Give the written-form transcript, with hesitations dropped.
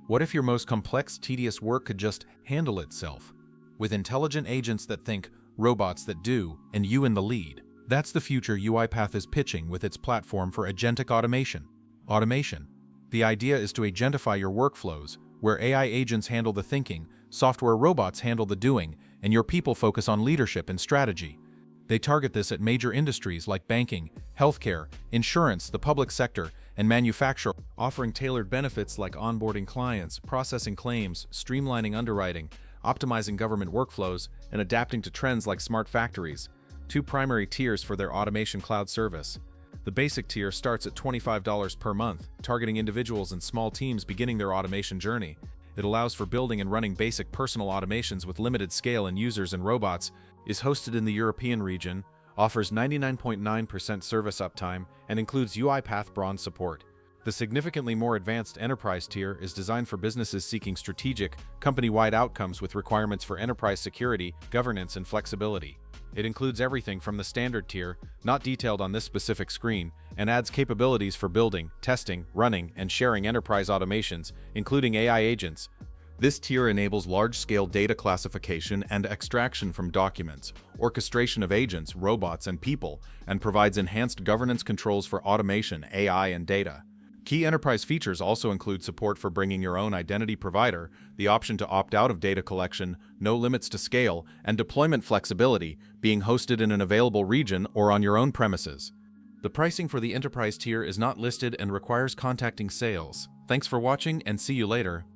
What if your most complex, tedious work could just handle itself? With intelligent agents that think, robots that do, and you in the lead. That's the future Uipath is pitching with its platform for agentic automation. Automation. The idea is to agentify your workflows, where AI agents handle the thinking, software robots handle the doing, and your people focus on leadership and strategy. They target this at major industries like banking, healthcare, insurance, the public sector, and manufacture, offering tailored benefits like onboarding clients, processing claims, streamlining underwriting, optimizing government workflows, and adapting to trends like smart factories. Two primary tiers for their automation cloud service. The basic tier starts at $25 per month, targeting individuals and small teams beginning their automation journey. It allows for building and running basic personal automations with limited scale and users and robots, is hosted in the European region, offers 99.9% service uptime, and includes Uipath Bronze support. The significantly more advanced enterprise tier is designed for businesses seeking strategic, company-wide outcomes with requirements for enterprise security, governance, and flexibility. It includes everything from the standard tier, not detailed on this specific screen, and adds capabilities for building, testing, running, and sharing enterprise automations, including AI agents. This tier enables large-scale data classification and extraction from documents, orchestration of agents, robots, and people, and provides enhanced governance controls for automation, AI, and data. Key enterprise features also include support for bringing your own identity provider, the option to opt out of data collection, no limits to scale, and deployment flexibility, being hosted in an available region or on your own premises. The pricing for the enterprise tier is not listed and requires contacting sales. Thanks for watching and see you later.